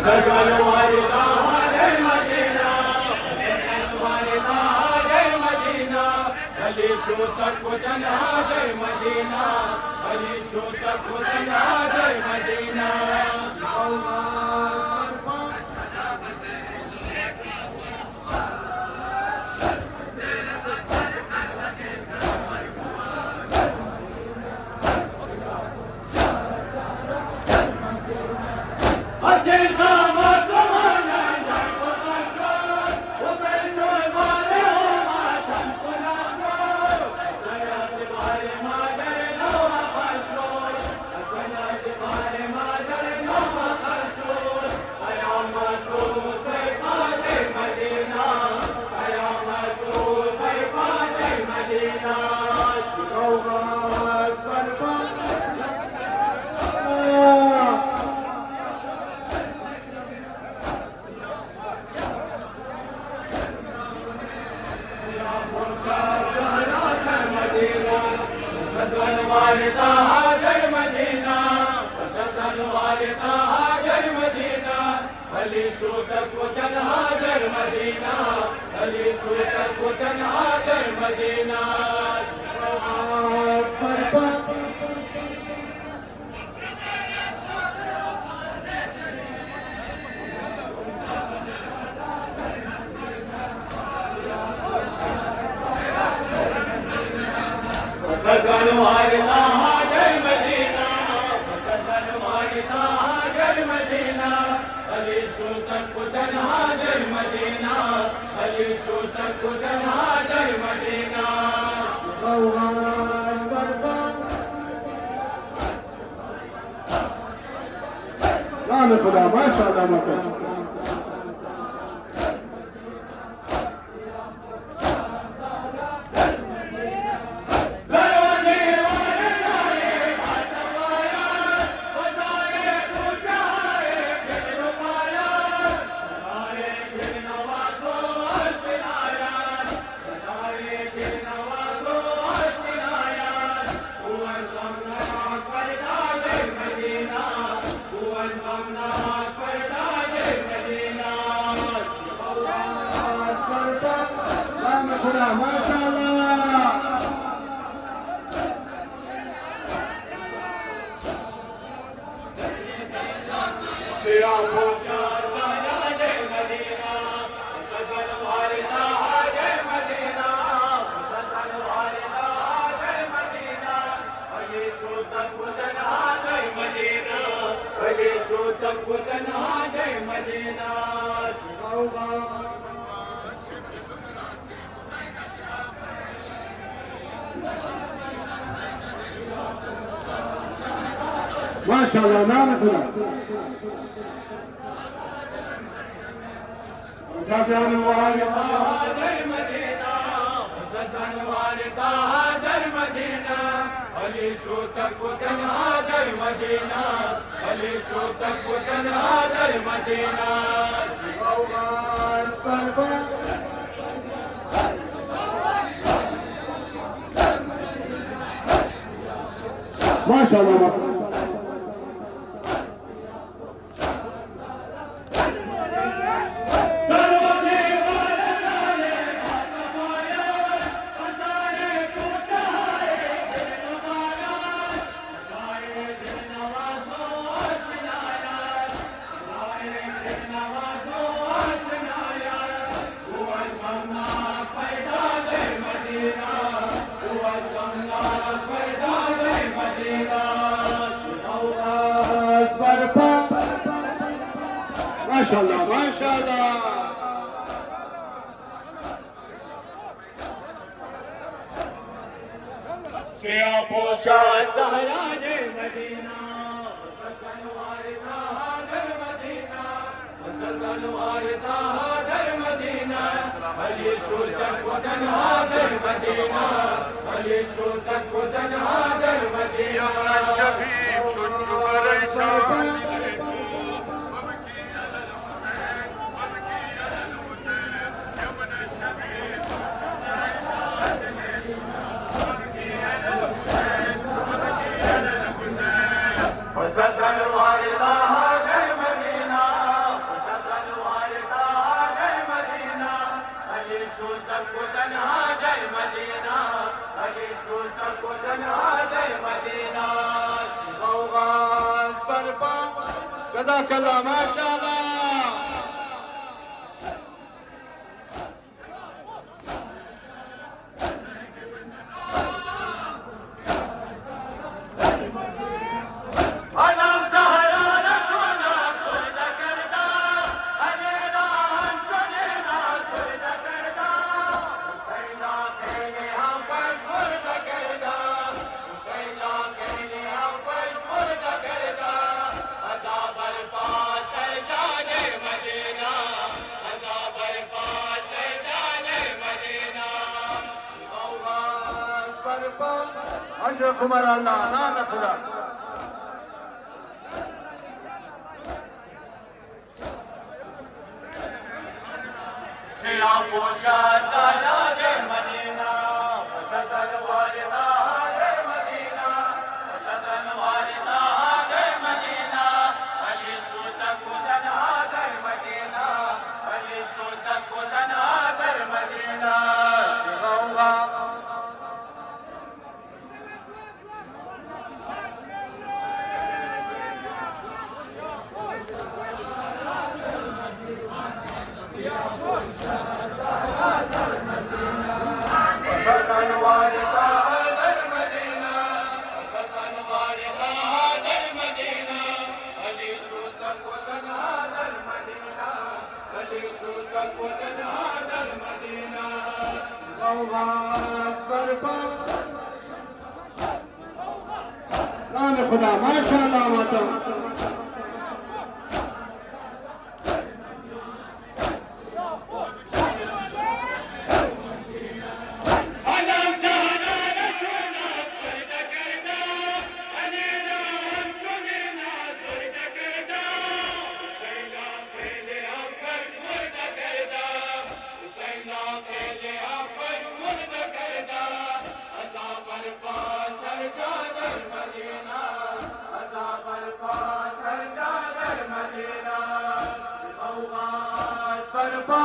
सजन वालिदा है मदीना, सजन वालिदा है मदीना, अली शूतक वतन है मदीना, अली शूतक वतन है मदीना। अली शूतक वतन हादर मदीना, अली शूतक वतन हादर मदीना। सजन वालिदा हादर मदीना, सजन वालिदा हादर मदीना, अली शूतक वतन हादर मदीना, अली शूतक वतन हादर मदीना। नाम खुदा माशाअल्लाह माशाअल्लाह। माशाअल्लाह नाम खुदा। सजन वालिदा है मदीना, सजन वालिदा है मदीना, अली शूतक वतन हादर मदीना, अली शूतक वतन हादर मदीना। माशाअल्लाह माशाअल्लाह माशाअल्लाह। सिया पोशा सहराजे मदीना, सजन वालिदा है मदीना, सजन वालिदा है मदीना, अली शूतक वतन हादर मदीना, अली शूतक वतन हादर मदीना। शबीब शुचु परेशान सजन वालिदा है मदीना, तन्हा दर मदीना गौगास बरपा जज़ाकल्लाह माशाअल्लाह Adam Zahra Rasulna Surda Karda Anera Antonina Surda Karda Husayna Kele Ham Surda Karda Husayna Kele Ham Surda Karda Azab al-Fas Al-Jane Madina Azab al-Fas Al-Jane Madina Gaugas Barpa अजर कुमार अल्लाह नाम खुदा Siyah poşa sayadır Medina, Sazan varida hadır Medina, Sazan varida hadır Medina, Ali Sultan kudan hadır Medina, Ali Sultan kudan hadır Medina. Gavga Sazan varida hadır Medina, Sazan varida hadır Medina, Ali Sultan kudan hadır Medina, Ali Sultan kudan hadır Medina. गौगास बरपा नाम खुदा माशाअल्लाह मातम Adam Zahra Rasulna Surda Karda Anera Antonina Surda Karda Husayna Kele Abbas Surda Karda Husayna Kele Abbas Surda Karda Azab al-Fas Al-Jadar Madina Azab al-Fas Al-Jadar Madina Gaugas Barpa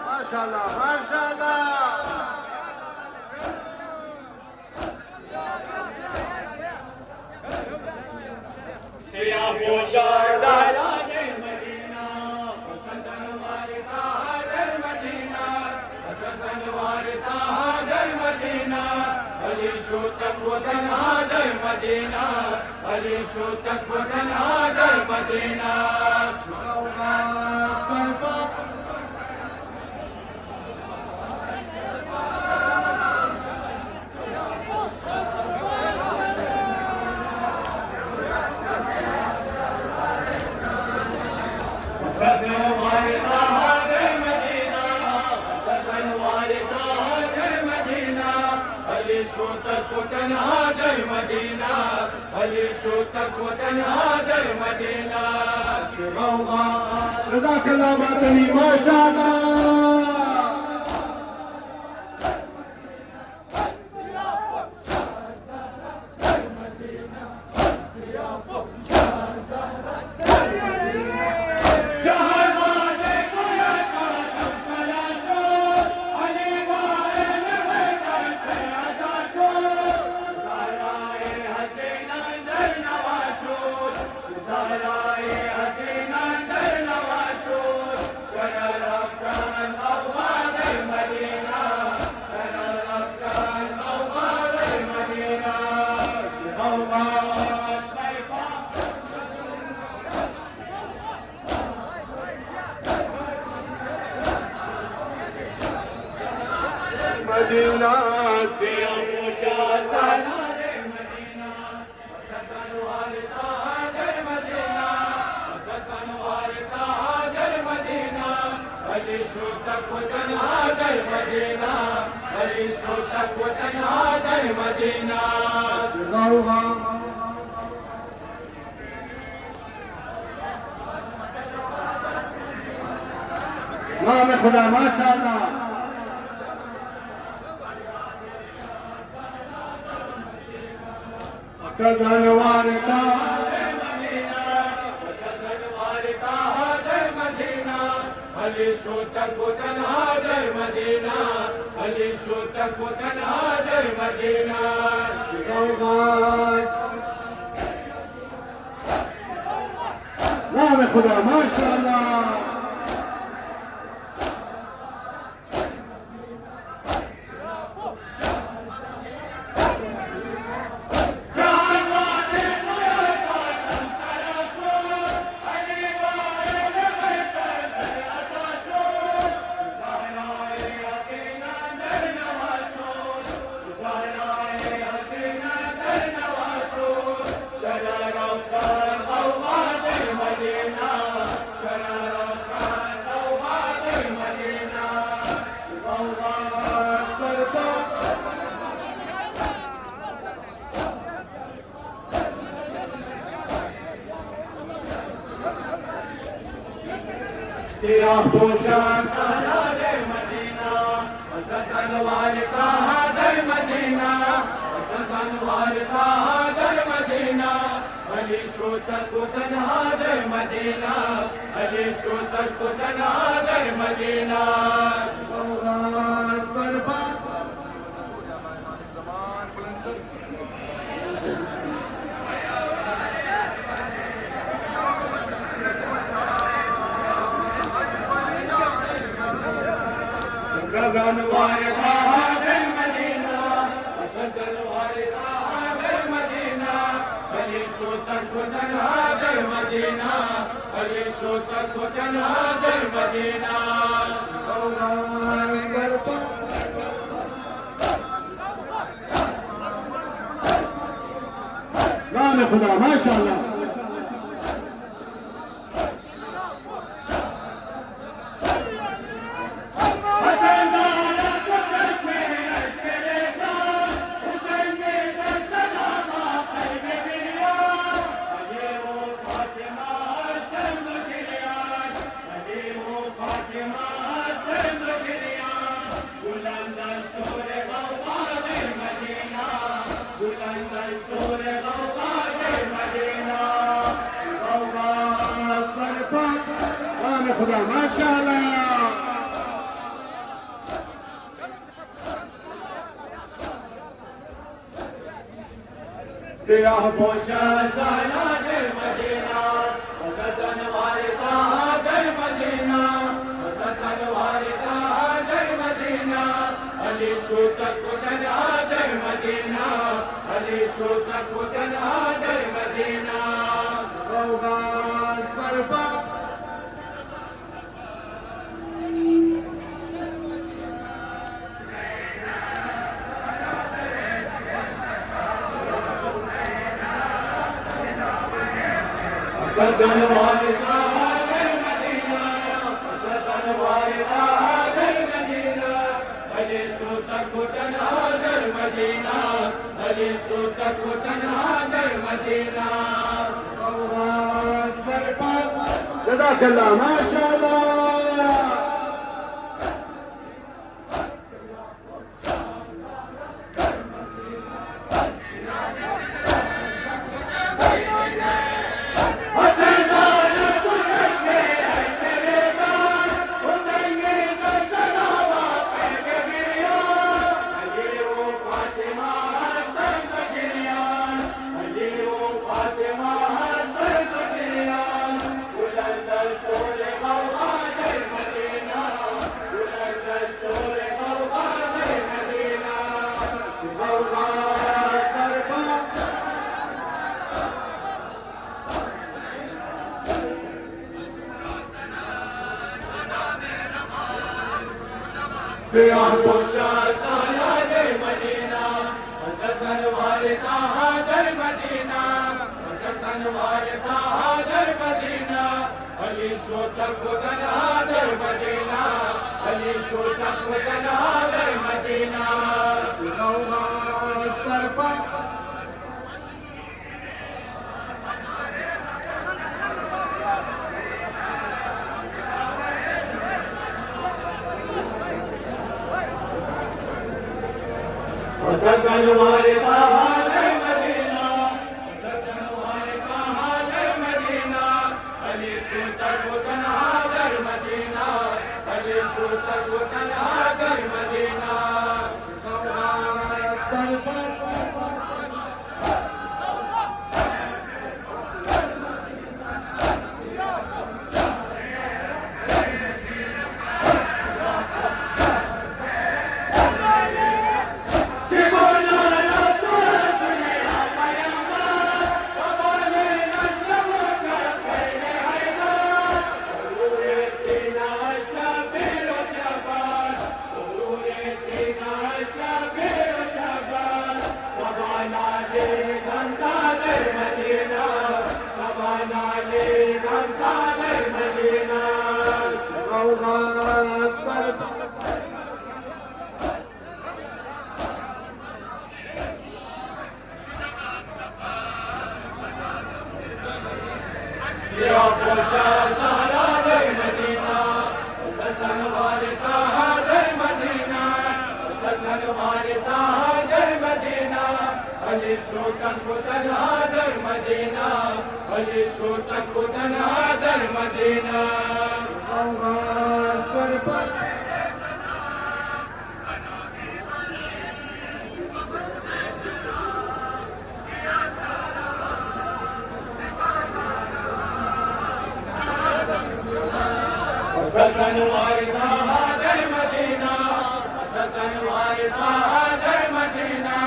माशाअल्लाह माशाअल्लाह Siyah poşa zayane Medina, Sazan varida hadır Medina, Sazan varida hadır Medina, Ali Sultan kudan hadır Medina, Ali Sultan kudan hadır Medina. Gaugas barpa Sazan varida hadır Medina, Sazan varida hadır Medina, Ali Sultan kudan hadır Medina, Ali Sultan kudan hadır Medina. जज़ाकल्लाह मातमी माशाअल्लाह Şahar vade koya kadam salaso, Ali vade neve karte azaso, Zahra-i Hasina dar navashur, Zahra-i Hasina dar navashur, Shanar Afghan awad al-Madina, Shanar Afghan awad al-Madina, Gaugas barpa Medina Siyah poşa sayadır Medina, Sazan varida hadır Medina, Sazan varida hadır Medina, Ali Sultan kudan hadır Medina, Ali Sultan kudan hadır Medina. गौगास नाम खुदा माशाअल्लाह सजन वारदा Ali Sultan kudan hadır Medina, Ali show तक वो तन्हा दर Medina नाम खुदा माशाअल्लाह सियाह Porsche सालार Medina Hasan वारता दर Medina Hasan वारता दर Medina Ali show तक वो तन्हा दर मदीना अली शो तक वो तन्हा दर मदीना सजन वारता दर मदीना हसन वारता दर मदीना अली शो तक वो तन्हा दर मदीना अली शो तक वो तन्हा दर मदीना नाम खुदा माशाअल्लाह नाम खुदा माशाअल्लाह सियाह पोशा सालार मदीना हसन वारता दर मदीना हसन वारता दर मदीना अली शो तक वो तन्हा दर मदीना अली शो तक वो तन्हा दर मदीना हसन वारता दर मदीना हसन वारता दर मदीना अली शो तक वो तन्हा दर मदीना अली शो तक वो तन्हा दर मदीना जज़ाकल्लाह माशाअल्लाह सियाह पोशा सालार मदीना हसन वारता दर मदीना हसन वारता दर मदीना अली शो तक वो तन्हा दर मदीना अली शो तक वो तन्हा दर मदीना हसन वारता दर मदीना हसन वारता दर मदीना अली शो तक वो तन्हा दर मदीना अली शो तक वो तन्हा दर मदीना سیاه‌پوشا زهرا در مدینه سزن وارثا در مدینه سزن وارثا در مدینه علی شوتن کو تنها در مدینه علی شوتن کو تنها در مدینه آواز پر پر سزن وارثا در مدینه سزن وارثا در مدینه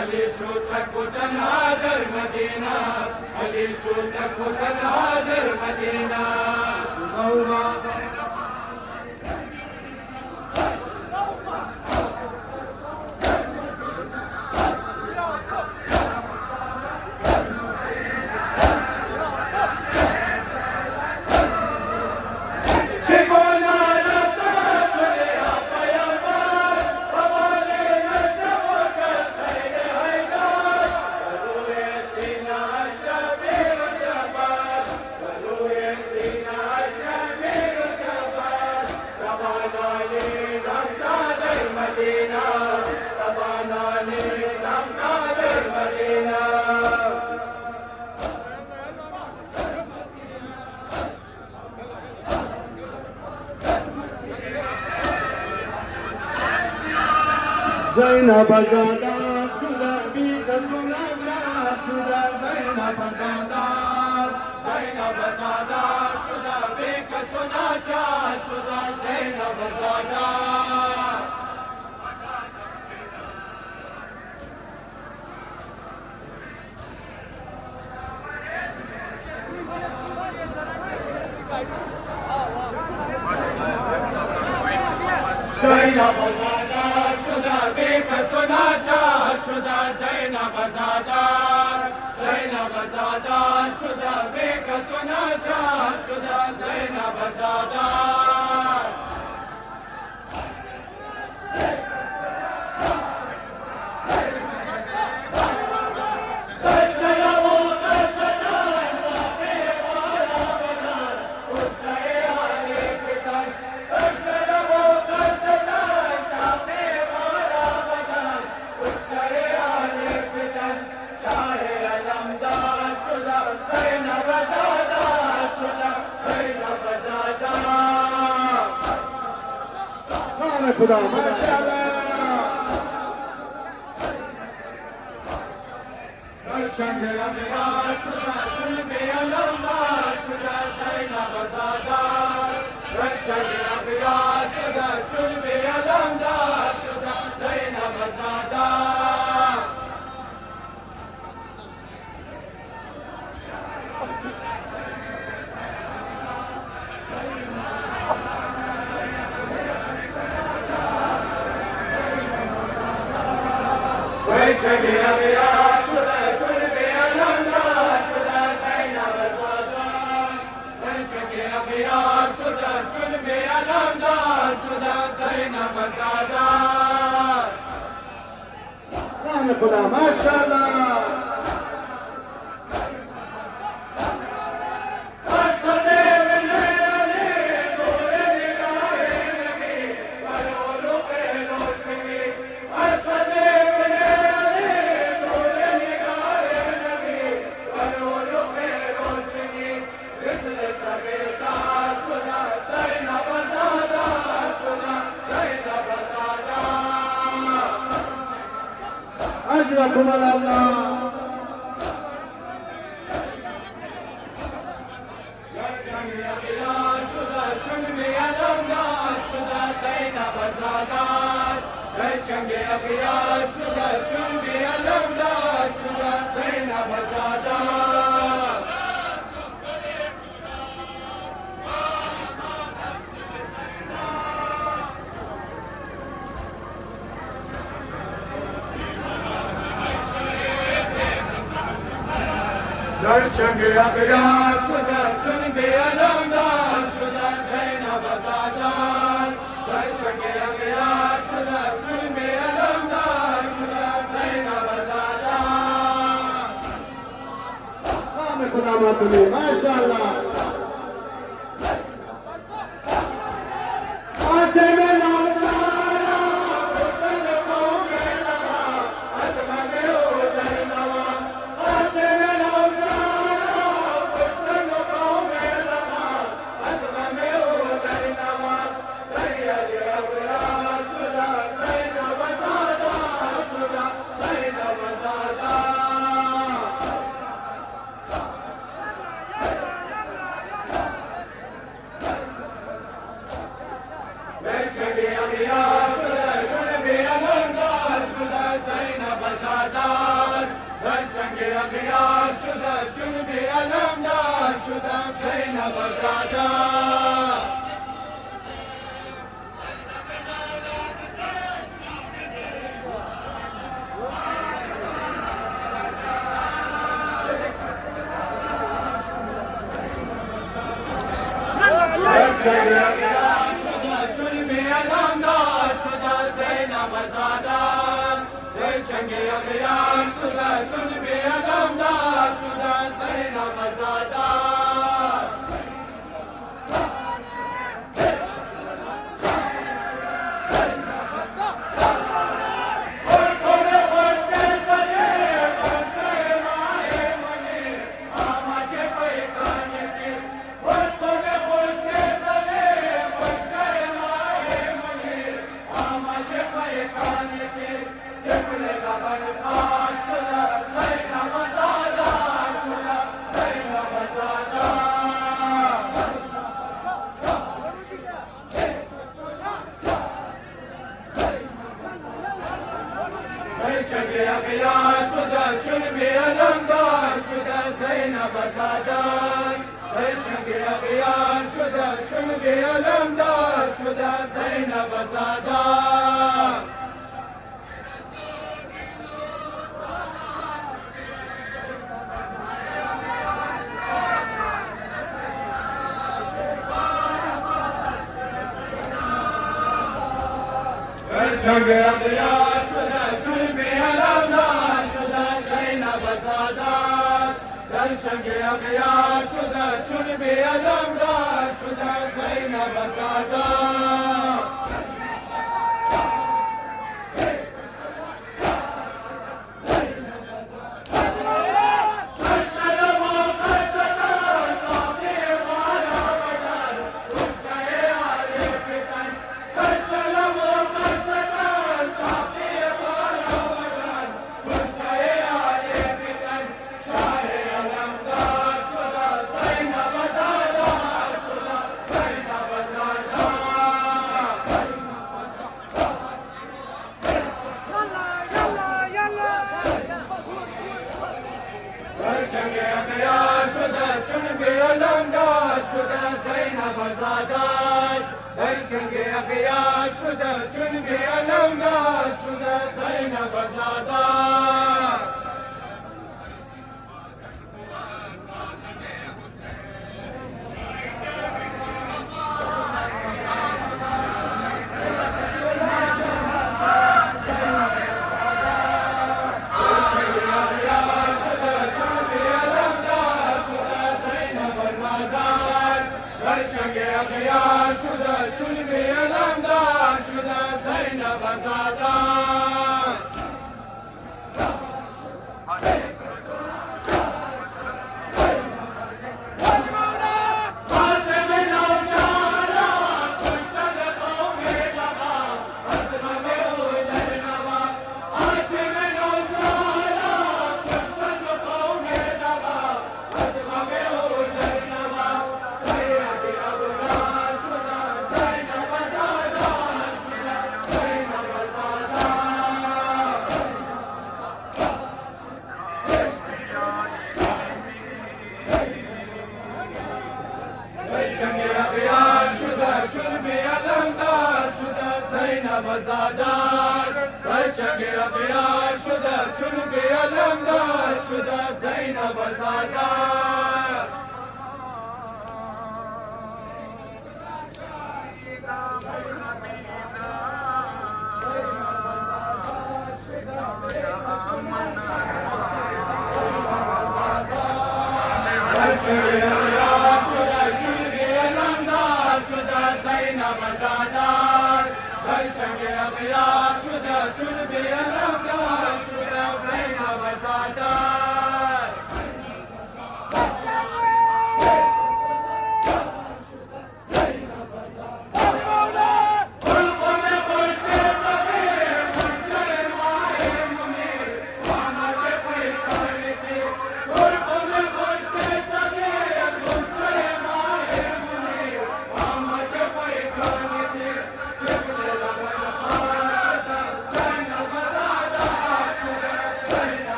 علی شوتن کو تنها در مدینه علی شوتن کو تنها در مدینه زینب زادا شده بی کسونا شده زینب زادا زینب زادا شده بی کسو ناچار شده زینب زادا زینب زادا شده بی کسو ناچار شده زینب زادا زینب زادا شده بی کسو ناچار شده زینب زادا نام خدا ماشاءالله چند امیران شده چلبی علمدار شده زینب زادا چند امیران شده چلبی علمدار شده زینب زادا چند امیران شده چلبی علمدار شده زینب زادا چند امیران شده چلبی علمدار شده زینب زادا نام خدا ماشاءالله أجركم على الله در چنگ اقیاس شده چون بیالمدار شده زینب زادار در नामा तुम्ही माशाअल्लाह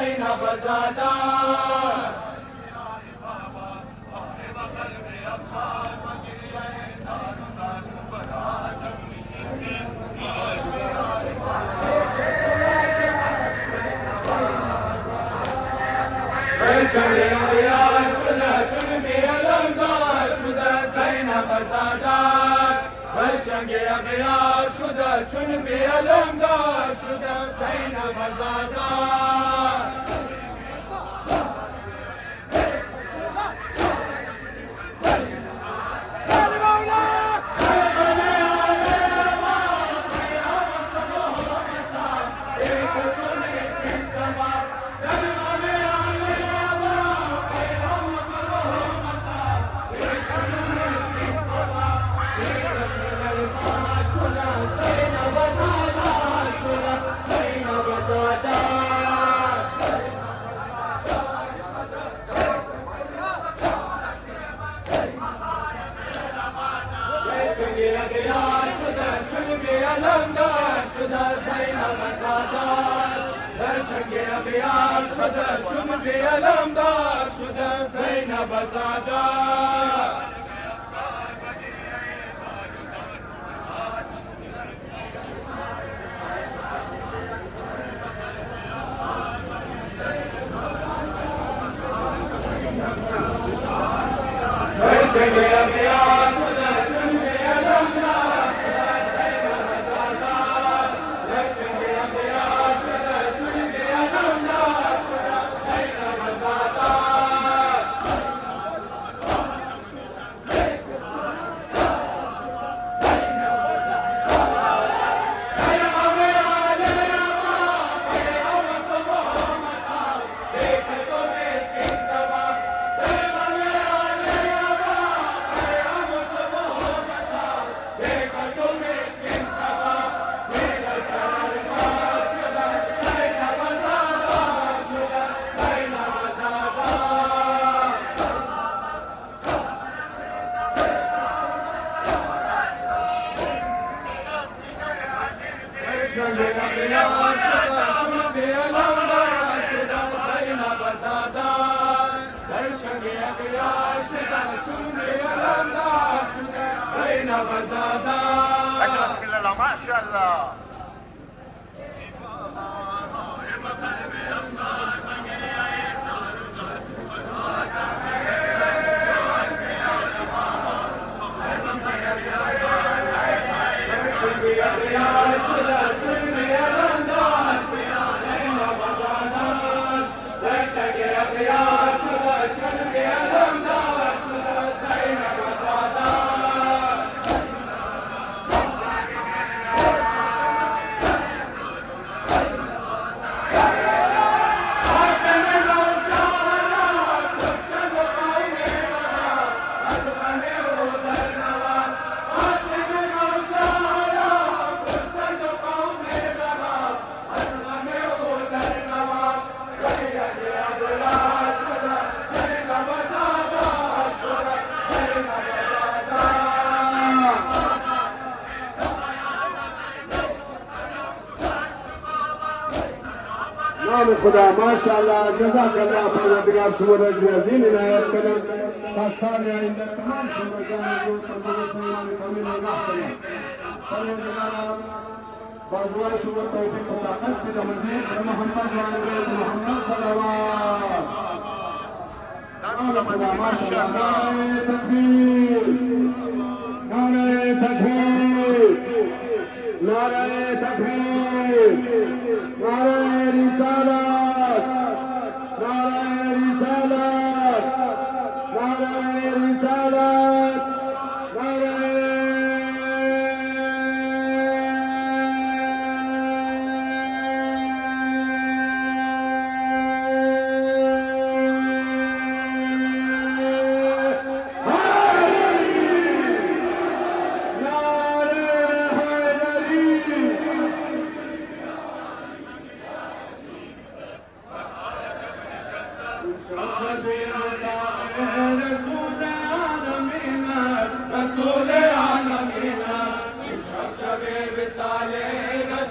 زینب زادا چنگ اغیار شده چون بیالمدار شده زینب زادا چنگ اغیار شده چون بیالمدار شده زینب زادا چون بیالمدار شده زینب زادا چنگ اغیار شده چون بیالمدار شده زینب زادا چنگ اغیار شده چون بیالمدار شده زینب زادا ما شاء الله نام خدا ماشاءالله جزاک الله پروردگار شما را عظیم عنایت کنه تا سال آینده تمام شما جان جو تندرست ایمان کامل نگاه کنه پروردگار بازوای شما توفیق و طاقت بده مزید در محمد و آل محمد صلوات نام خدا ماشاءالله نعره تکبیر نعره تکبیر نعره تکبیر نعره رسالت نعره رسالت نعره رسالت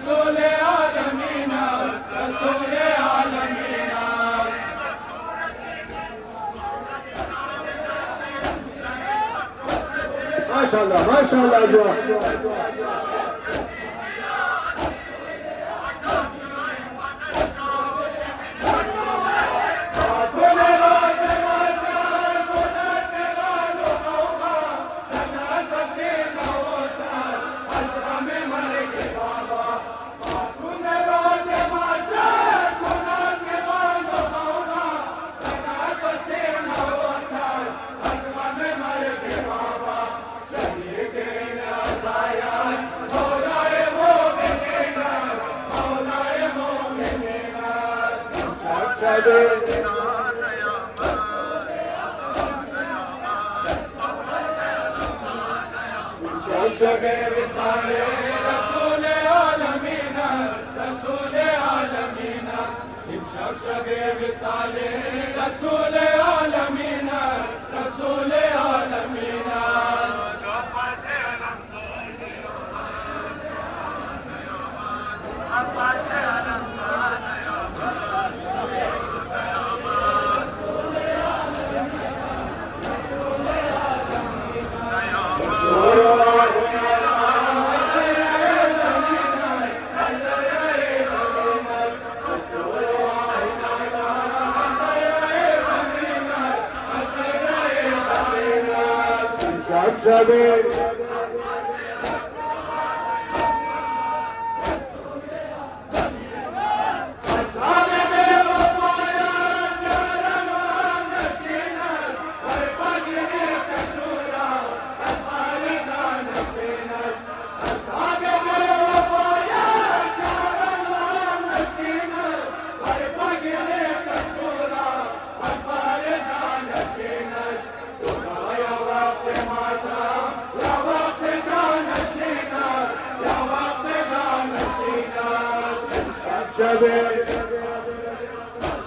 رسول عالمين رسول عالمين माशाल्लाह माशाल्लाह दुआ شبه وصاله رسول عالمين رسول عالمين امشب شبه وصاله رسول عالمين رسول عالمين شبه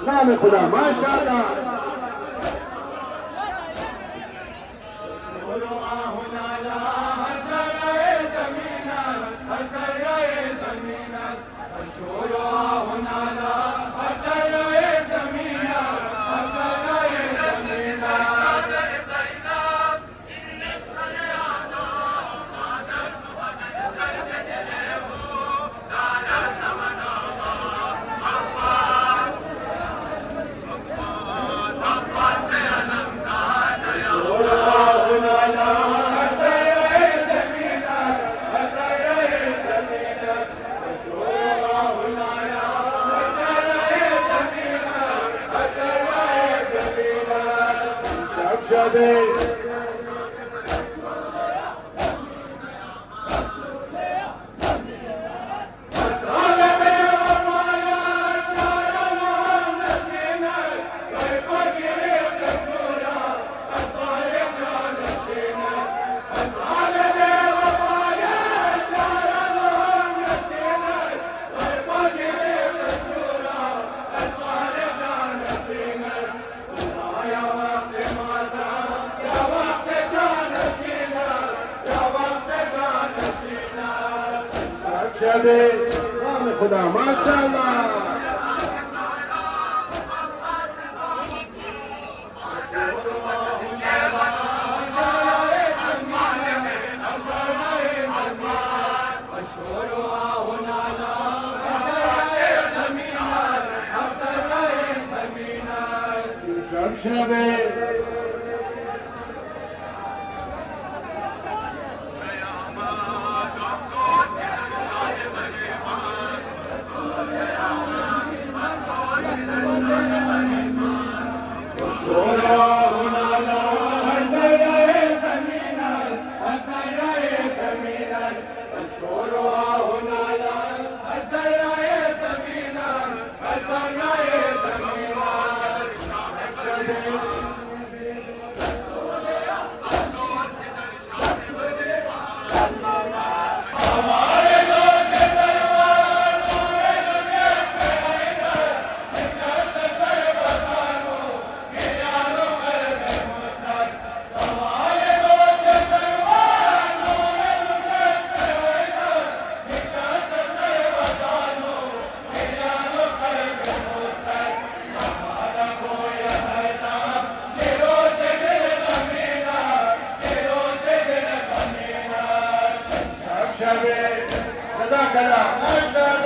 نام خدا ماشاءاللہ نام خدا ماشاءاللہ माशाल्लाह माशाल्लाह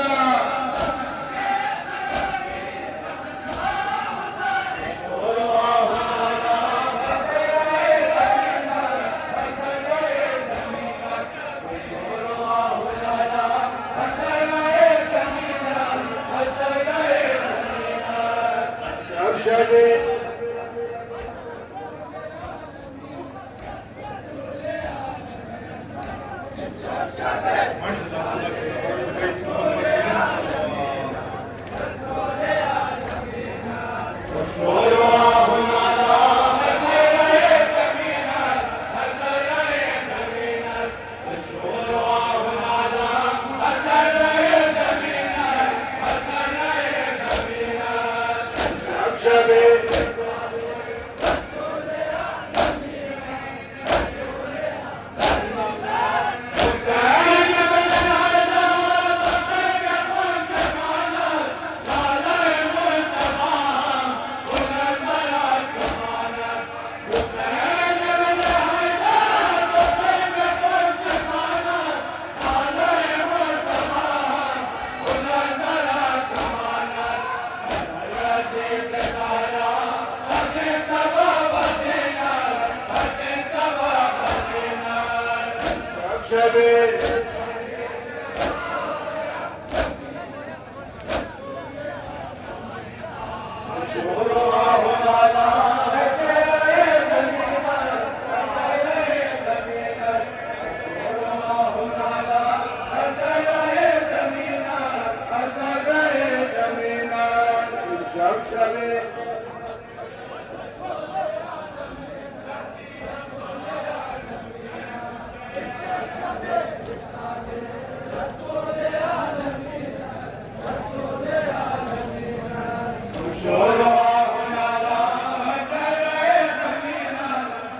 شبشبي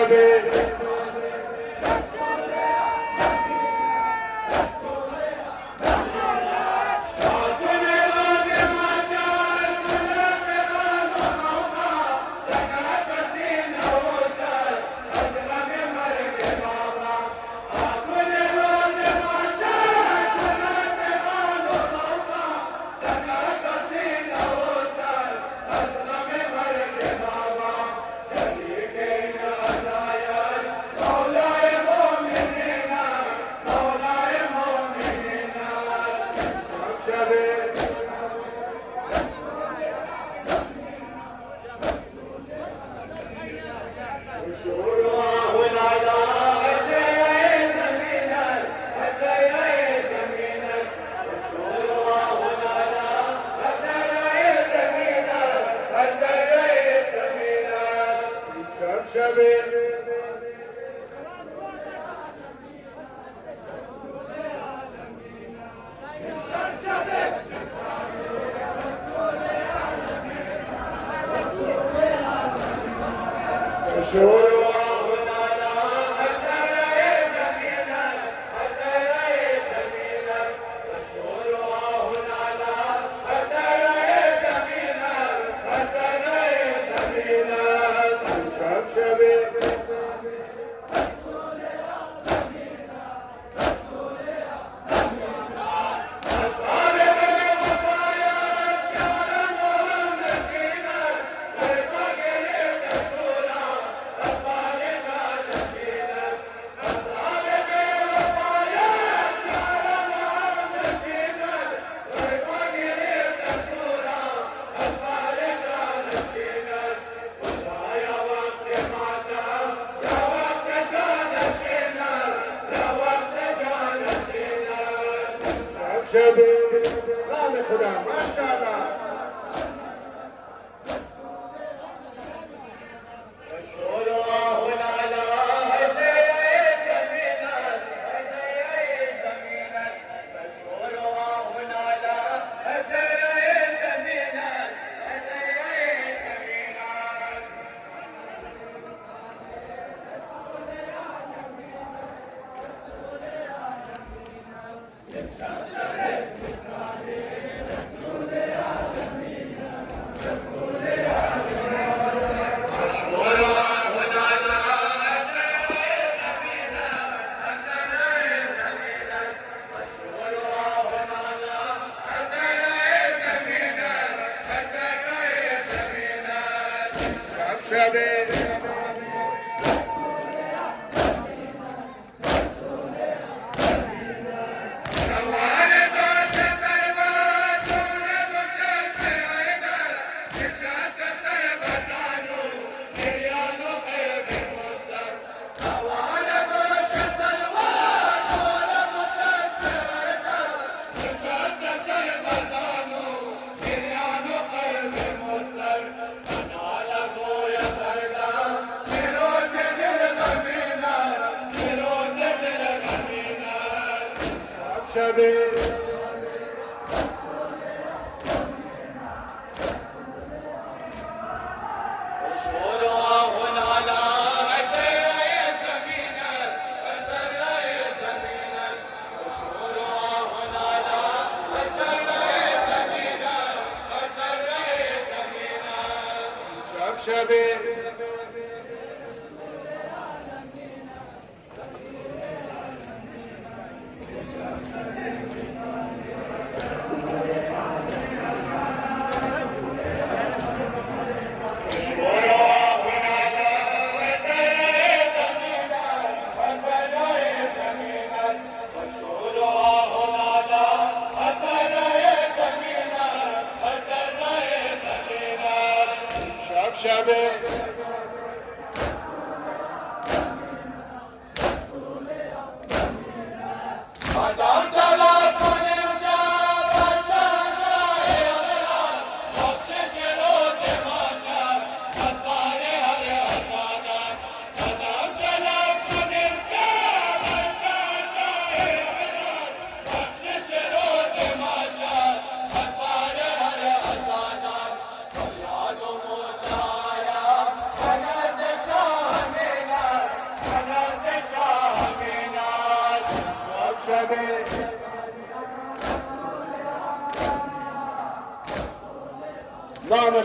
شبه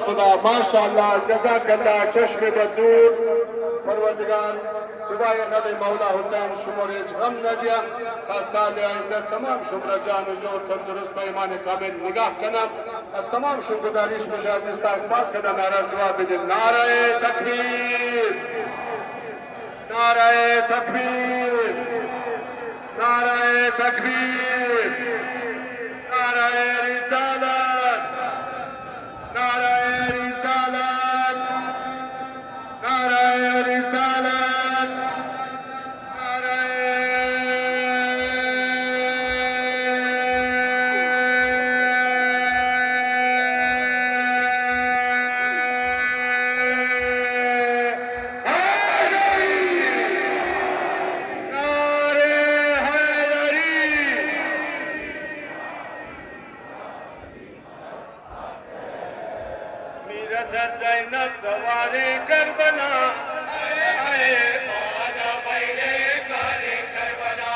खुदा माशाअल्लाह जज़ाकल्लाह चश्मे बदूर परवरदिगार सिवाय नबी मौला हुसैन शुमरेज गम न दिया का साल आइंदा तमाम शुक्र जान जो तंदुरुस्त पैमाने कामिल निगाह करना अस तमाम शुक्रगुजारिश में शायद इस्तेमाल करना नारा जवाब दे नारे तकबीर नारे तकबीर नारे तकबीर नारे रिसालत नारे रिसालत नारे रिसालत नारे ज़ैनब सवारे करबला हाय बाजा पहले सारे करबला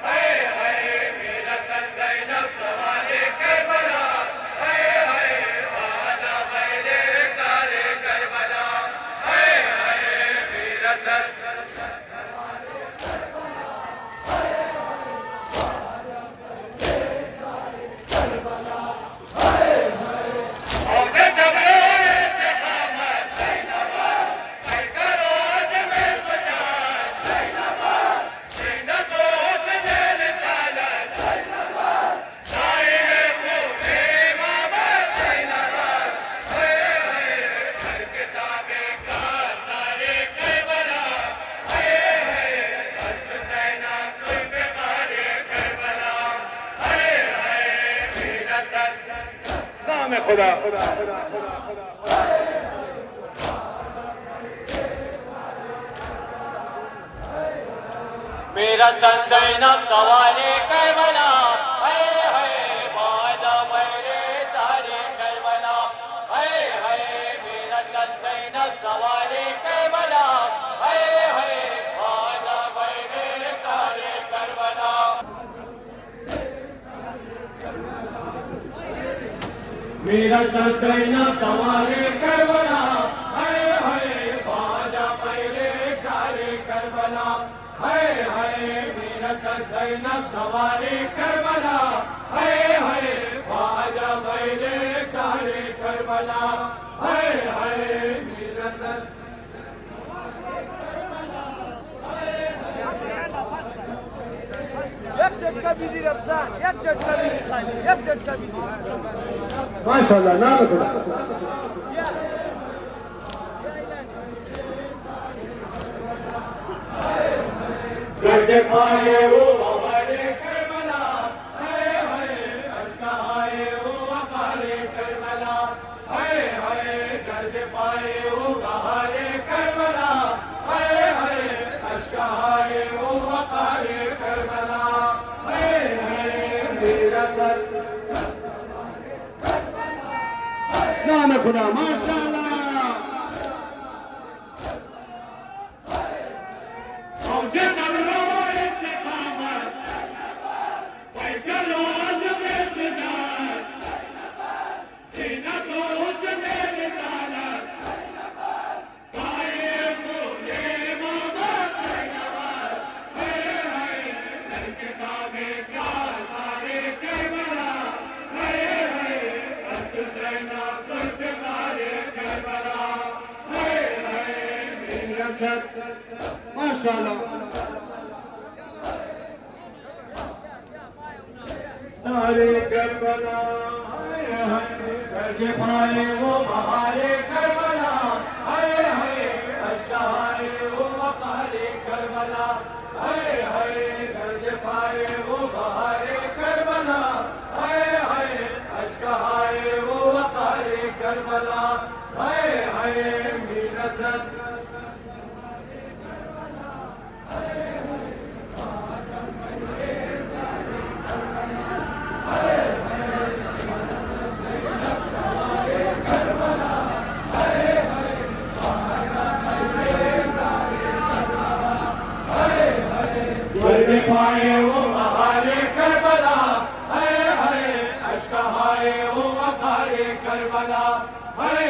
हाय हाय मेरा ज़ैनब सवारे करबला हाय हाय बाजा पहले सारे करबला हाय हाय मेरा खुदा मेरा सन ज़ैनब सवारे करबला हाय हाय बाजा मेरे सारे करबला हाय हाय मेरा सन ज़ैनब सवारे करबला हाय हाय बाजा मेरे सारे करबला मेरा सन ज़ैनब सवारे करबला हाय हाय बाजा पहले सारे करबला हाय हाय मेरा सन ज़ैनब सवारे करबला हाय हाय बाजा पहले सारे करबला हाय हाय मेरा सन एक झटका भी दी रफ्तार एक झटका भी दी खाली एक झटका भी दी माशाअल्लाह नाम खुदा गड्ढे पाए वो हमारे करबला हाय हाय अश्का आए वो वकारे करबला हाय हाय गड्ढे पाए वो हमारे करबला हाय हाय अश्का आए वो वकारे करबला हाय हाय मेरा सर नाम खुदा माशाअल्लाह मुझे सबरो इस्तिकामत पैगलो में सजात सीना को उसने रिसालत पाए बोले मामा सैनवार हाय हाय लड़के काबे का सारे करबला हाय हाय अस्त ज़ैनब सरकारे करबला हाय हाय मेरा सर माशाअल्लाह सारे करबला हाय हाय गड्ढे पाए वो बहारे करबला हाय हाय अश्का आए वो वकारे करबला हाय हाय गड्ढे पाए वो बहारे करबला हाय हाय अश्का आए वो वकारे करबला हाय हाय मेरा सर गड्ढे पाए वो बहारे करबला हाय हाय अश्का आए वो वकारे करबला हाय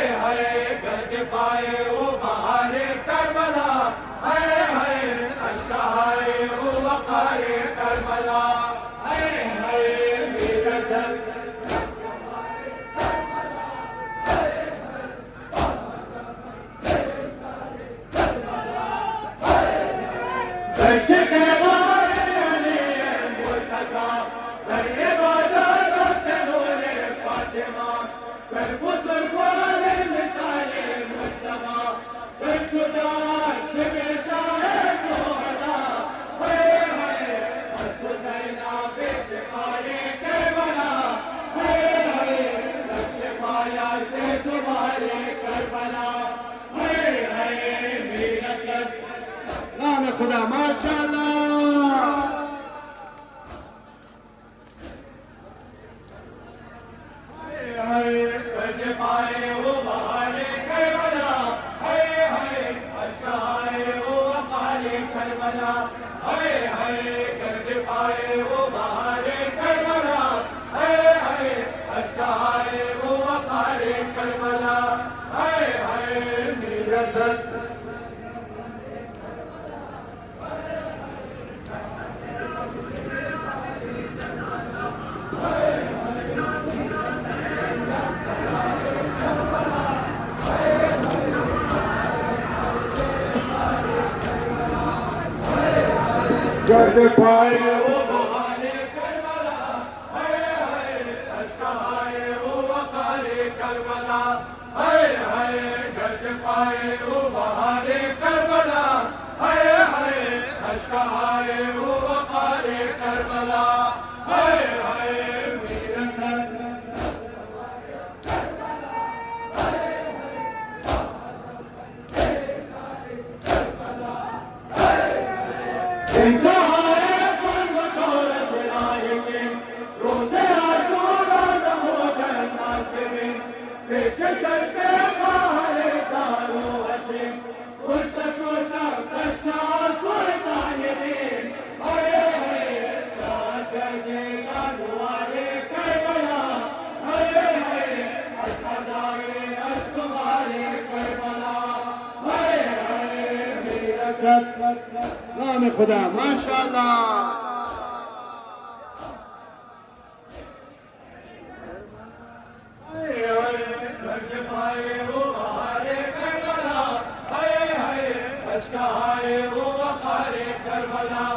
खुदा माशाअल्लाह। गर्द पाए वो बहाने करबला, हाय हाय अश्क आए वो वकारे करबला, हाय हाय गर्द पाए वो बहाने करबला, हाय हाय अश्क आए वो वकारे करबला, हाय हाय मेरा सर नाम खुदा माशाअल्लाह। पाए वो बहारे करबला, हाय हाय अश्क आए वो वकारे करबला,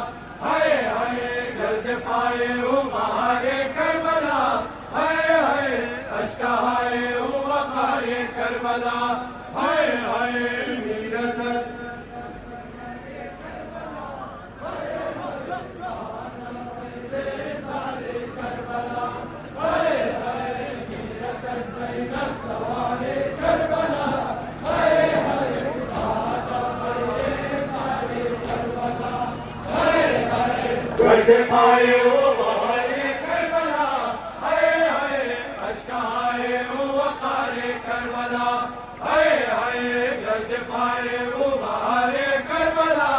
हाय हाय गर्द पाए वो बहारे करबला,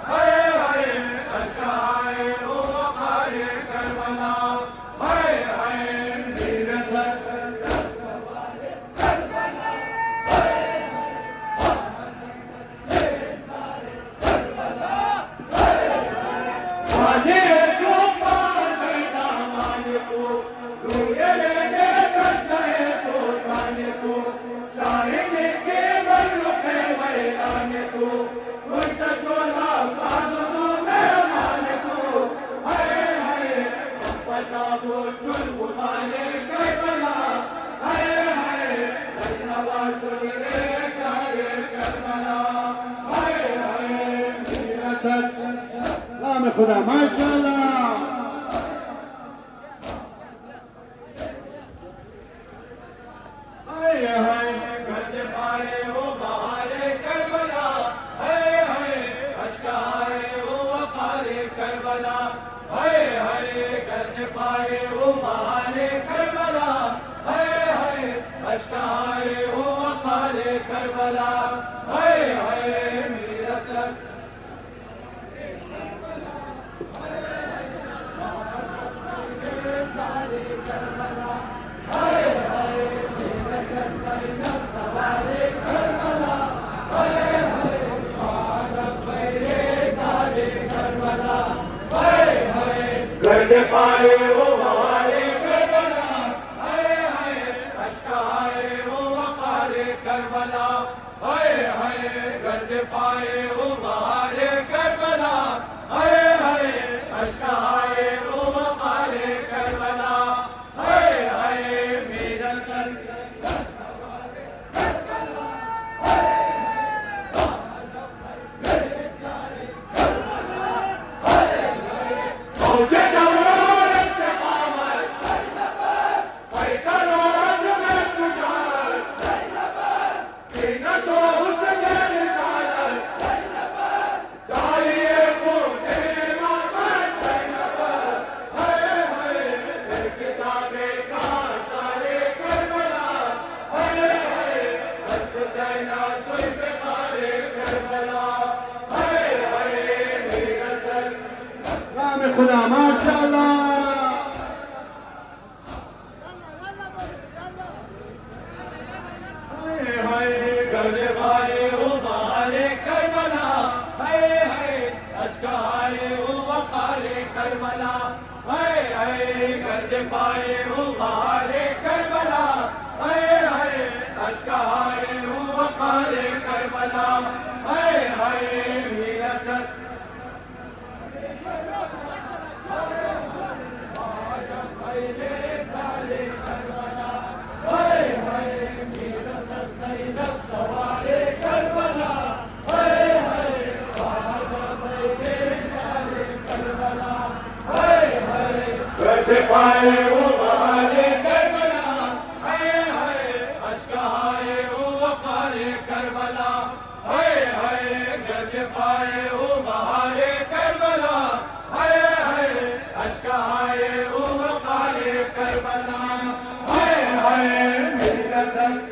हाय हाय अश्क आए वो वकारे करबला, हाय हाय मेरा सर नाम खुदा माशाअल्लाह। हाय हाय गर्द पाए वो बहारे करबला, हाय हाय अश्क आए वो वकारे करबला, हाय हाय गर्द पाए वो बहारे करबला, हाय हाय अश्क आए वो वकारे करबला, हाय हाय मेरा सर गर्द पाए वो बहारे करबला, हाय हाय अश्क आए वो वकारे करबला, हाय हाय गर्द पाए वो बहारे करबला, खुदा माशाअल्लाह हाय गर्दे पाए ओ बहारे करबला हाय हाय अश्का आए ओ वकारे करबला हाय हाय गर्दे पाए ओ बहारे करबला हाय हाय अश्का आए ओ वकारे करबला हाय हाय मीरसत पाए वो बहारे करबला हाय हाय अश्का आए वो वकारे करबला हाय हाय गर्द पाए वो बहारे करबला हाय हाय अश्का आए वो वकारे करबला हाय हाय मेरी नज़र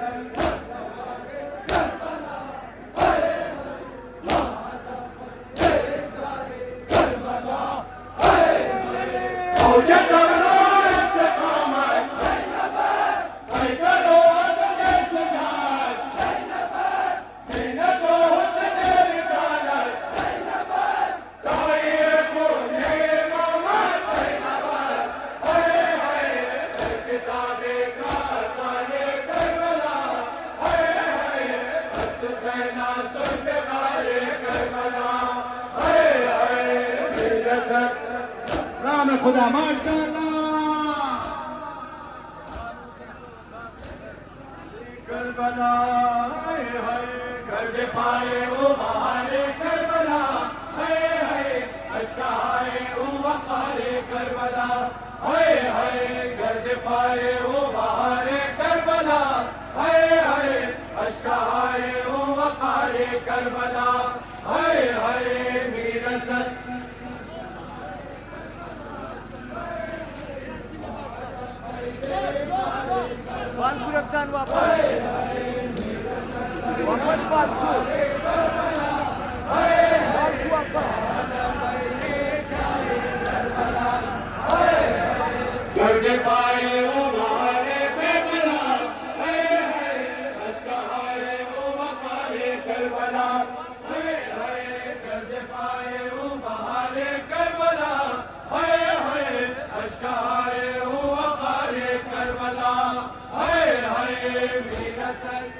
खुदा माशाअल्लाह करबला हाय हाय गर्द पाए वो बहारे करबला हाय हाय अश्का आए वो वकारे करबला हाय हाय गर्द पाए वो बहारे करबला हाय हाय अश्का आए वो वकारे करबला हाय हाय मीरसत वापस रफ्तार वापस गर्दे पाए वो बहारे करबला हाय हाय अश्का आए वो वकारे करबला हाय हाय गर्दे पाए वो बहारे करबला हाय हाय अश्का आए वो वकारे करबला हाय हाय मीरसत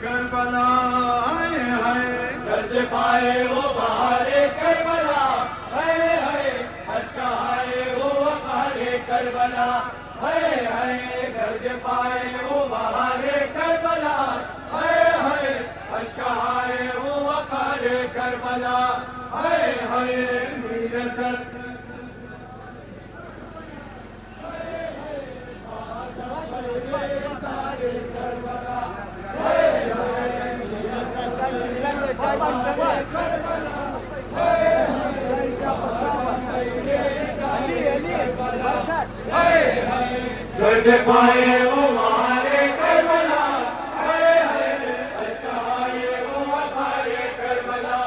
करबला हाय हाय गर्द पाए वो बहारे करबला हाय हाय अश्का आए वो वकारे करबला हाय हाय गर्द पाए वो बहारे करबला हाय हाय अश्का आए वो वकारे करबला हाय हाय मीरसत गर्द पाए वो बहारे करबला हाय हाय अश्का आए वो वकारे करबला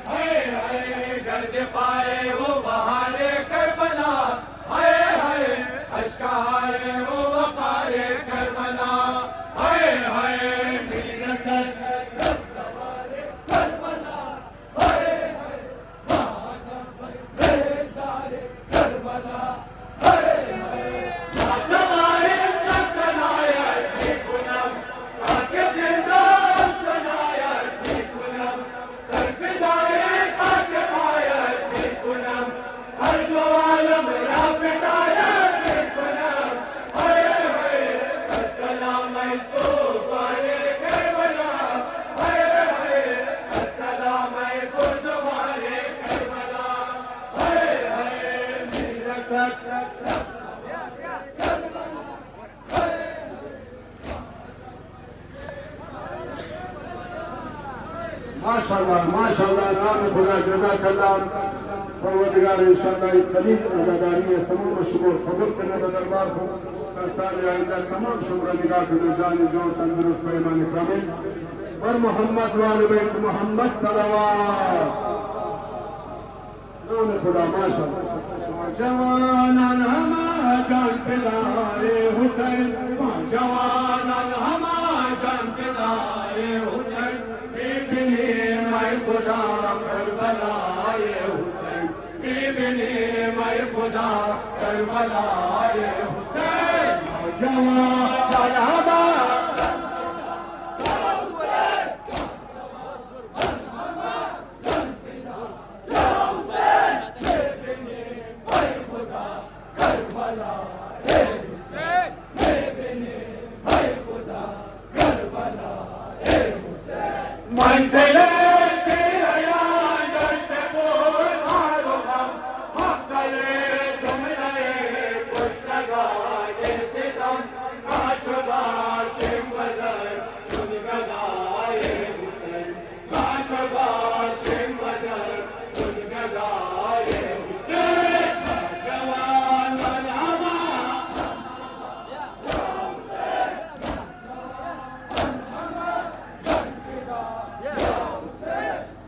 हाय हाय गर्द पाए वो बहारे करबला हाय हाय अश्का आए वो वकारे करबला हाय हाय मीरसत सवाए शख्स नाया माशाअल्लाह नाम खुदा जज़ाकल्लाह परवरदिगार इंशाअल्लाह कलीम अज़ादारी समूह शुक्र खबर करने का दरबार को साल आइंदा तमाम शुक्र निगाह के जान जो तंदुरुस्त पैमान कामिल और मोहम्मद वाले बैत मोहम्मद सलवात नाम खुदा माशाअल्लाह जवानन हमा जान फिदाए हुसैन जवानन हमा जान फिदाए हुसैन बिबने मैं खुदा करबलाए हुसैन बिबने मैं खुदा करबलाए हुसैन जवानन हमा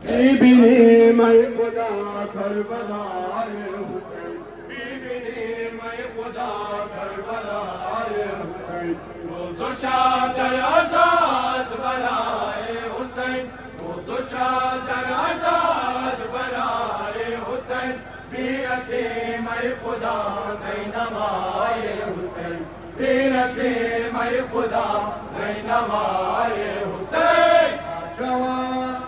बीबी मैं खुदा करबलाए हुसैन बीबी मैं खुदा करबलाए हुसैन रोज़ो शाद अज़ाज़ बराए हुसैन रोज़ो शाद अज़ाज़ बराए हुसैन बीरसे मैं खुदा नवाए हुसैन बीरसे मैं खुदा नवाए हुसैन जवान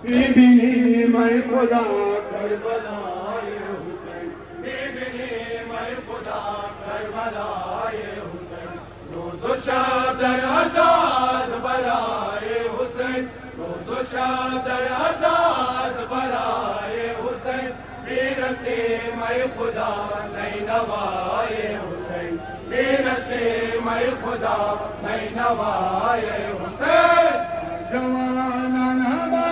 बीबी मैं खुदा करबलाए हुसैन बीबी मैं खुदा करबलाए हुसैन रोज़ो शाद अज़ाज़ बराए हुसैन रोज़ो शाद अज़ाज़ बराए हुसैन बीरसे मैं खुदा नवाए हुसैन बीरसे मैं खुदा नवाए हुसैन जवानन हमा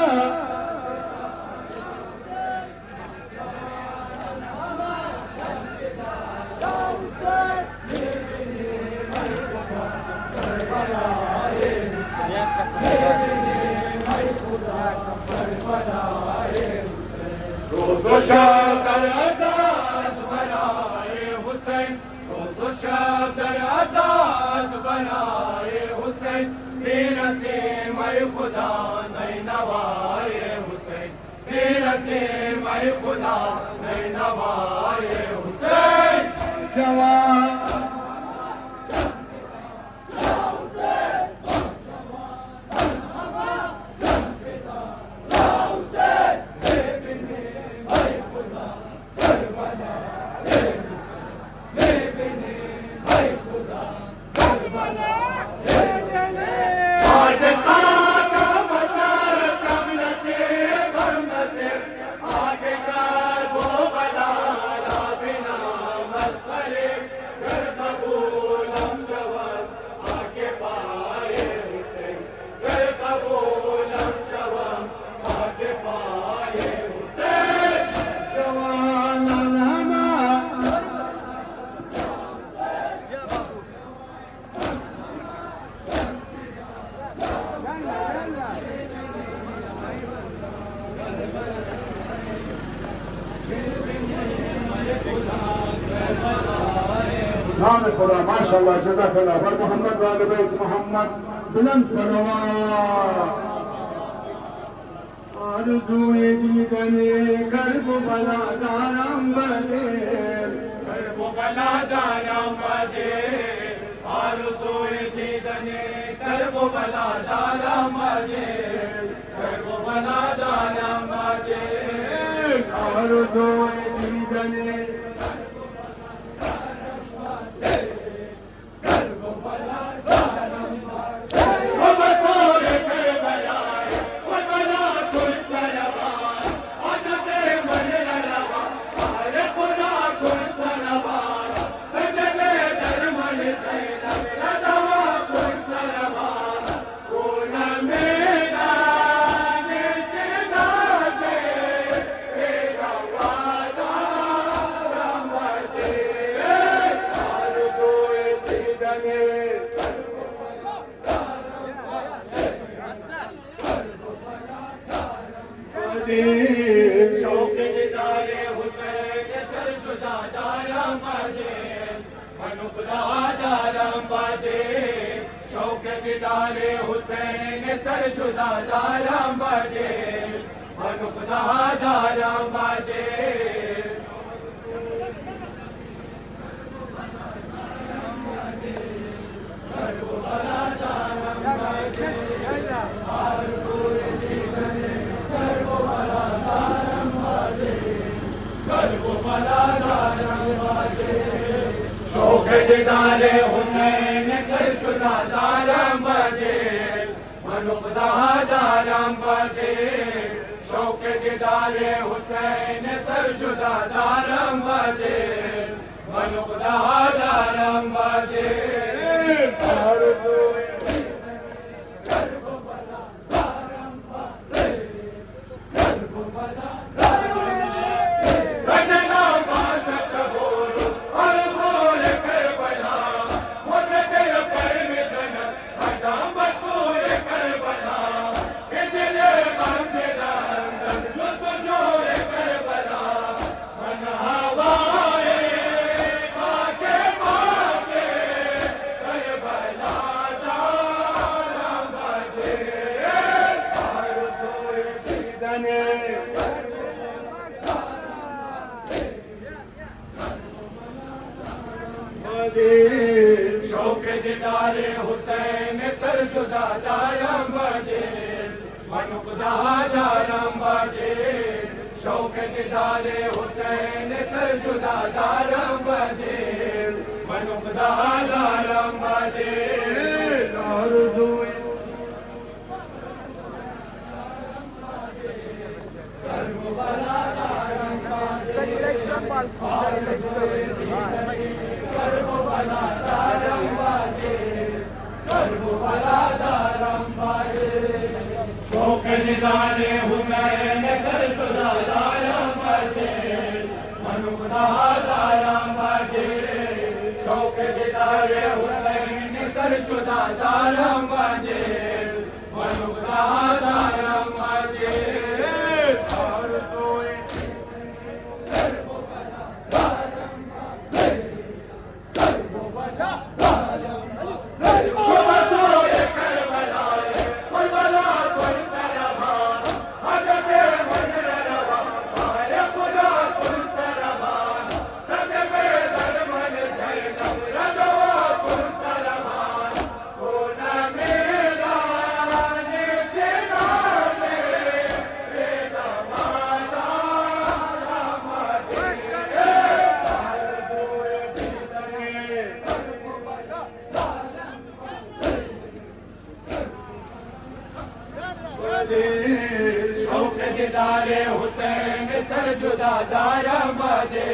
रोज़ो शाद अज़ाज़ बराए हुसैन रोज़ो शाद अज़ाज़ बराए हुसैन बीरसे मैं खुदा नवाए हुसैन बीरसे मैं खुदा नवाए हुसैन जवान आगे कर वो बला बिना मस्करे नाम खुदा माशाअल्लाह जज़ाकल्लाह बर मोहम्मद वाले बैत मोहम्मद बुलंद सलवात आरज़ूए दीदने करबला दारम बदे करबला दारम बदे आरज़ूए दीदने करबला दारम बदे करबला दारम बदे आरज़ूए दीदने शौक़ दीदारे हुसैन सर जुदा दारम बदे मनुखदा दारम बदे शौक़ दीदारे हुसैन सर जुदा दारम बदे मनुखदा दारम बदे शौक़ दीदारे हुसैन सर जुदा दारम बदे मनुखदा दारम बदे शौक़ दीदारे हुसैन सर जुदा दारम बदे मनुखदा दारम बदे शौक़ दीदारे हुसैन सर जुदा दारम बदे मनुखदा दारम बदे शौक़ दीदारे हुसैन सर जुदा दारम बदे मनुखदा दारम बदे आरज़ूए करबला दारम शौक़ दीदारे हुसैन सर जुदा दारम बदे मनुखदा दारम बदे शौक़ दीदारे हुसैन सर जुदा दारम बदे मनुखदा दारम बदे शौक़ दीदारे हुसैन सर जुदा दारम बदे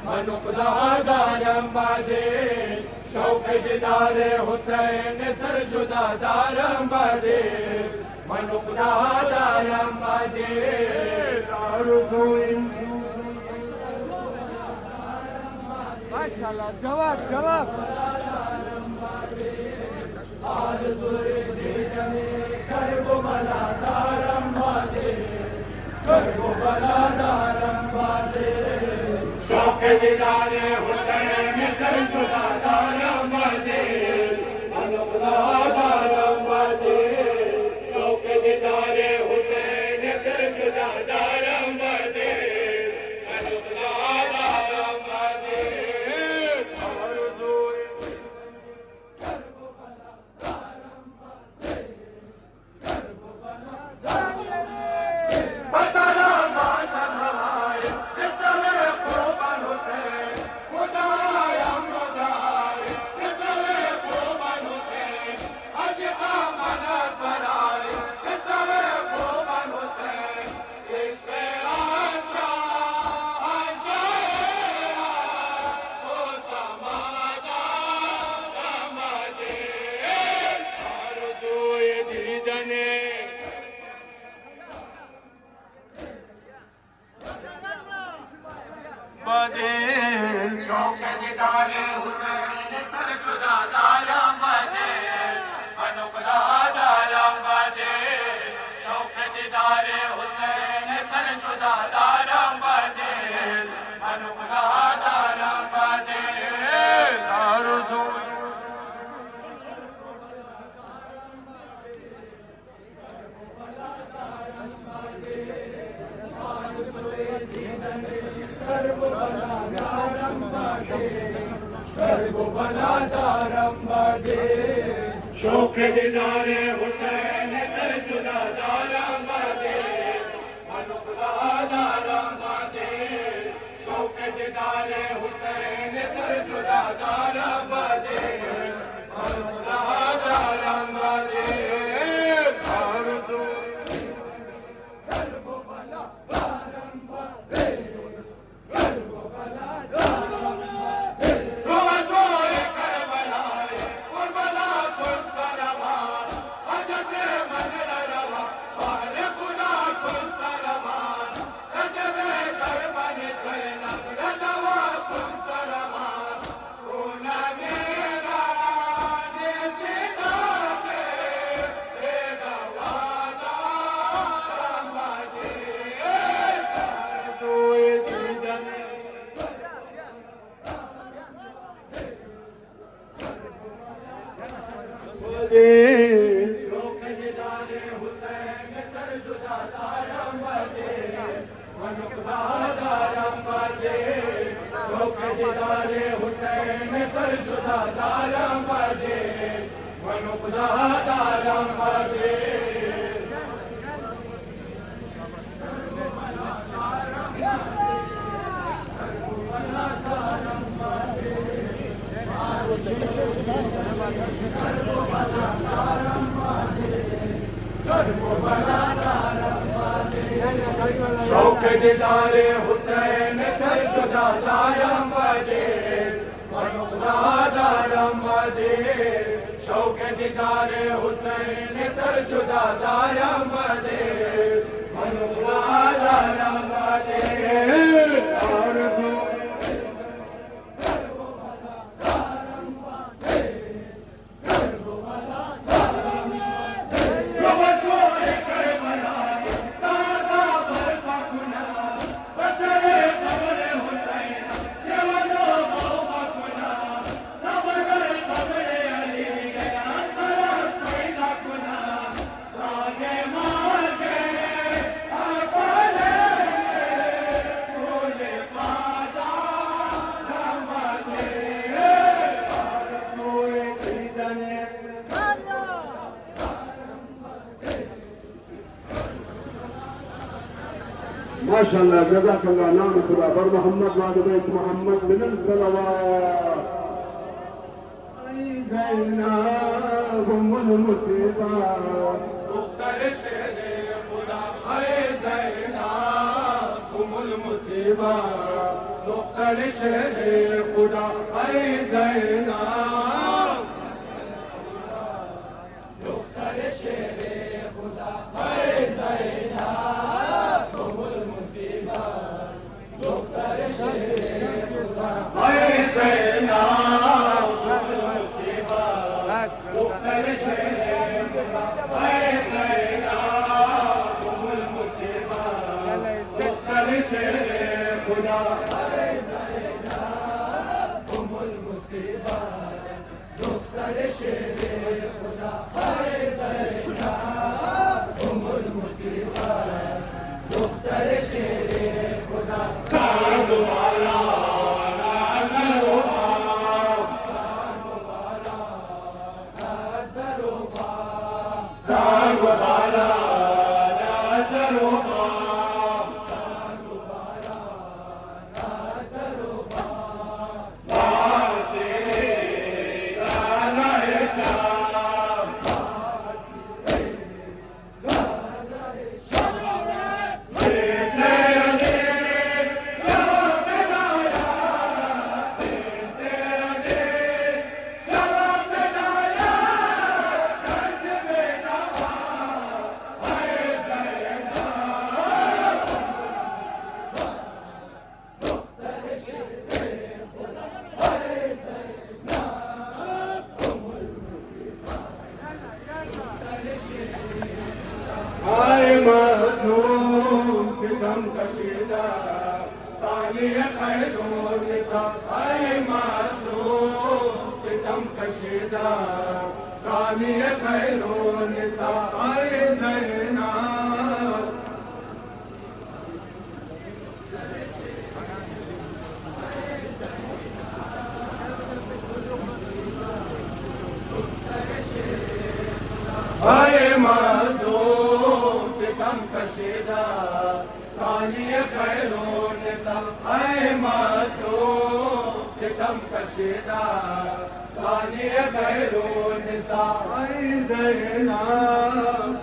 मनुखदा दारम बदे शौक़ दीदारे हुसैन सर जुदा दारम बदे मनुखदा दारम बदे माशाअल्लाह जवाब जवाब करबला दारम बदे करबला दारम बदे शौक़ दीदारे हुसैन سر شده دارم با دل من خدا دارم با دل شوق دیدار حسین سر شده دارم با دل من خدا دارم با دل آرزوی بسلام باشد هوای اسم قربان حسین مدایم مدای اسم قربان حسین عاشقم من از برای اسم قربان حسین عشق آن شاه تو سمادم آمده آرزوی دیدن بدل شوق دیدار حسین سر شده دارم بدل من خدا دارم بدل شوق دیدار حسین سر شده دارم بدل من خدا دارم بدل آرزوی شوق دیدار حسین سر جدا دارم بدل من خدا دارم بدل شوق دیدار حسین سر جدا دارم بدل من خدا دارم بدل آرزو شوق دیدار حسین سر جدا دارم بدل من خدا دارم بدل شوق دیدار حسین سر جدا دارم بدل من خدا دارم بدل شوق دیدار حسین سر جدا دارم بدل من خدا دارم بدل شوق دیدار حسین سر جدا دارم بدل من خدا دارم بدل آرزو माशाअल्लाह जज़ाकल्लाह नाम खुदा बर मोहम्मद वाले बैत मोहम्मद बिन सलवात ज़ैनब उम्मुल मुसीबत दुख्तर शेर खुदा है ज़ैनब उम्मुल मुसीबत दुख्तर शेर खुदा है ज़ैनब दुख्तर शेर खुदा है ज़ैनब उम्मुल मुसीबत दुख्तर शेर खुदा है ज़ैनब उम्मुल मुसीबत दुख्तर शेर खुदा है ज़ैनब उम्मुल मुसीबत दुख्तर शेर खुदा है ज़ैनब उम्मुल سانگوبارا نازروبا مظلوم ستم کشیده ثانی خیر النساء ای مظلوم ستم کشیده ثانی خیر النساء ای زینب ای مظلوم ستم کشیده ثانی خیر النساء ای مظلوم ستم کشیده ثانی خیر النساء ای زینب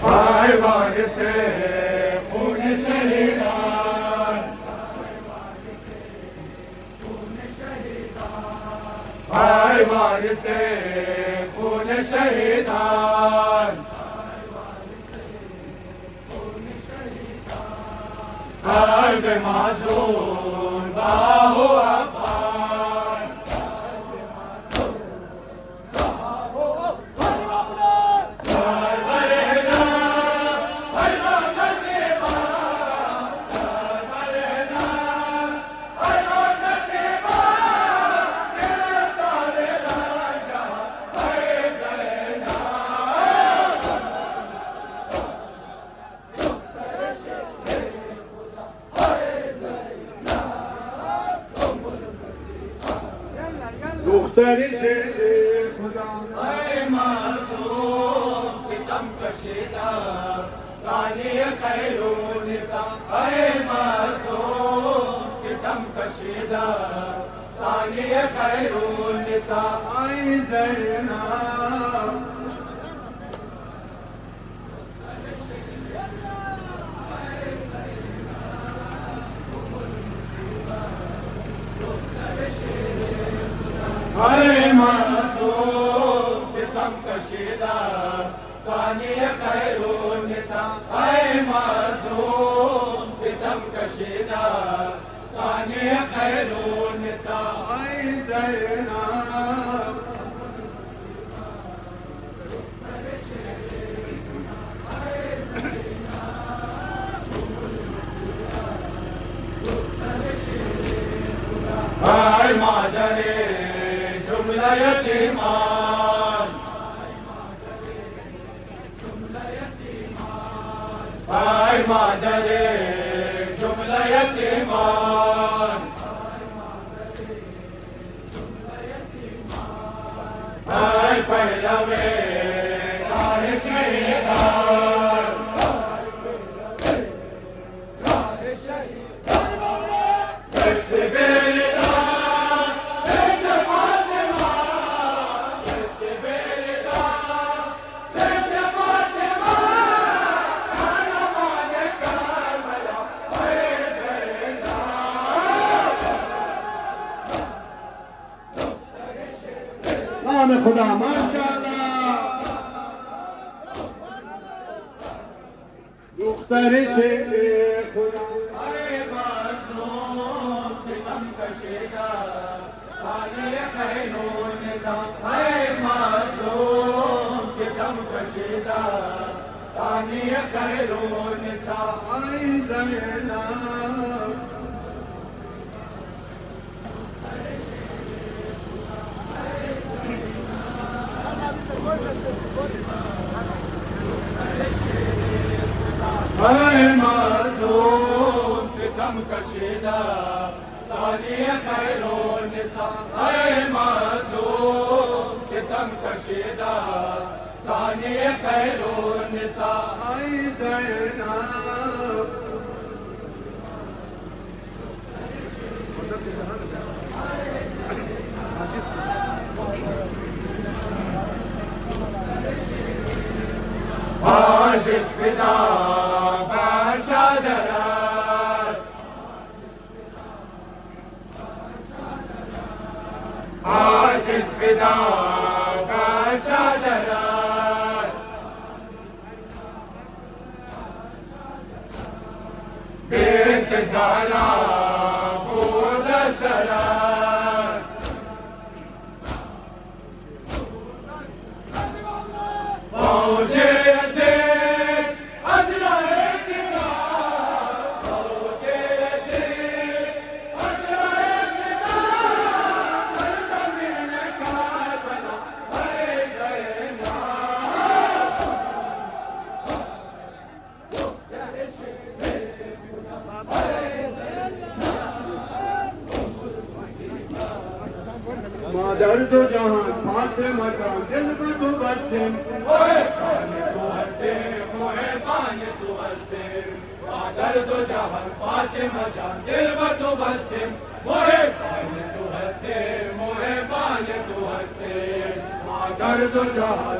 ای وارث خون شهیدان ای وارث خون شهیدان ای به معزول باه و افغان دختر شهر خدا ای مظلوم ستم کشیده ثانی خیر النساء ای مظلوم ستم کشیده ثانی خیر النساء ای زینب ای مظلوم ستم کشیده ثانی خیر النساء ای مظلوم ستم کشیده ثانی خیر النساء ای زینب ای مادر جمله یتیمان ای مادر جمله یتیمان ای پیرو راه شهیدان دشت بریدان بنت فاطمه دشت بریدان بنت فاطمه قهرمان کربلا ای زینب نام خدا ماشاءالله دختر شهر خدا ای مظلوم ستم کشیده ثانی خیر النساء ای مظلوم ستم کشیده ثانی خیر النساء ای زینب ای مظلوم सितम कशीदा सानिया खैरो निसा ऐ मज़लूम सितम कशीदा सानिया खैरो निसा ऐ ज़ैनब आज इस फिदा चादर आज इस फिदा चादर बेत ज़हरा बोल सरा फौजे दर्द जहां फातिमा जान दिल में तू बसते मोहे पाने तू हंसते मोहे पाने तू हंसते दर्द जहां फातिमा जान दिल में तू बसते मोहे पाने तू हंसते मोहे पाने तू हंसते दर्द जहां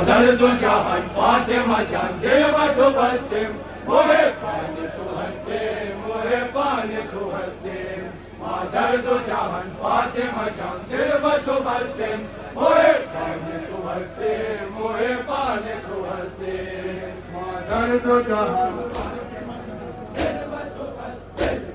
दर्द जहां फातिमा जान दिल में तू बसते मोहे पाने तू हंसते मोहे पाने तू हंसते दर्द जहां फातिमा जान दिल में तू बसते मोहे पाने तू हंसते मोहे पाने तू हंसते दर्द जहां फातिमा जान दिल में तू बसते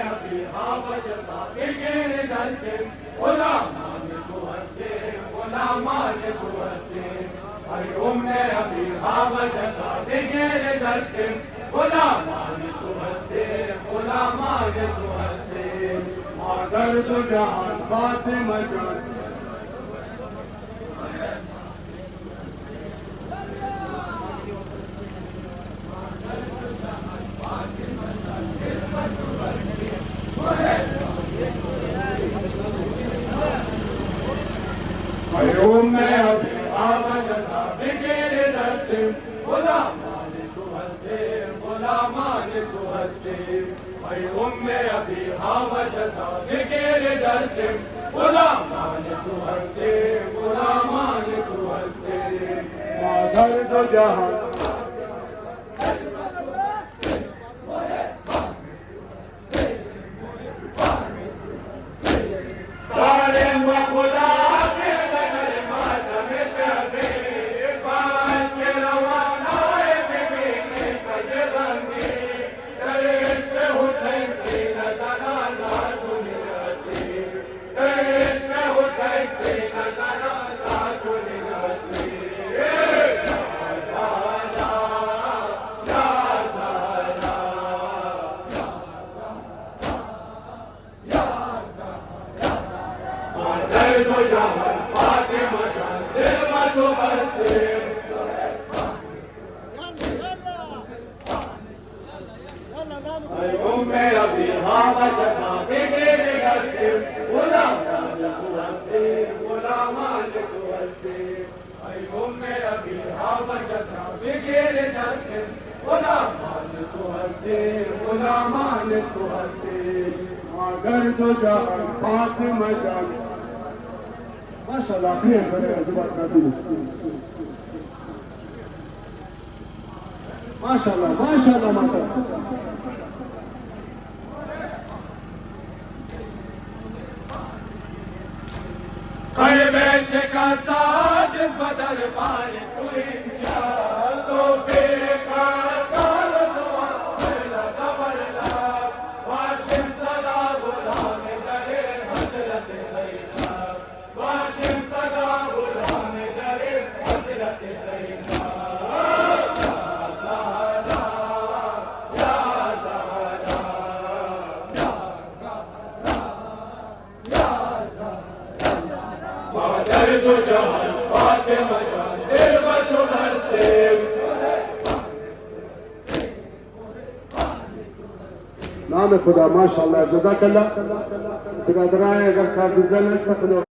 अभी हवा जैसा बिगड़ दस्ते गुलामान तू हंसते गुलामान तू हंसते अरे उम्मे अभी हवा जैसा बिगड़ दस्ते गुलामान तू हंसते गुलामान तू हंसते दर्द जहां फातिमा जान मैं अभी आवाज़ सा बिगड़े दस्ते गुलामान तू हंसते गुलामान तू हंसते मैं अभी आवाज़ सा बिगड़े दस्ते गुलामान तू हंसते गुलामान तू हंसते दर्द जहां फातिमा जान दिल में तू बसते मैं अभी हवा जैसा बिगड़े दस्ते गुलामान तू हंसते गुलामान तू हंसते मैं अभी हवा जैसा बिगड़े दस्ते गुलामान तो हंसते गुलामान तो हंसते मगर तो जान फातिमा जान माशाल्लाह खैर करे जुबान का दिल माशाल्लाह माशाल्लाह माशाल्लाह कल्बे शिकस्ता जिस बदर पार तू इंशाअल्लाह तो बेकार काल दुआ मेरा ज़बरला वाशिम सदा गुलाम दरे हज़रत सैयदा वाशिम सदा गुलाम दरे हज़रत सैयदा तो जहान फातिमा जान दिल बदलू हंसते नाम खुदा माशाल्लाह जज़ाकल्लाह बिरादराए अगर का बिजनेस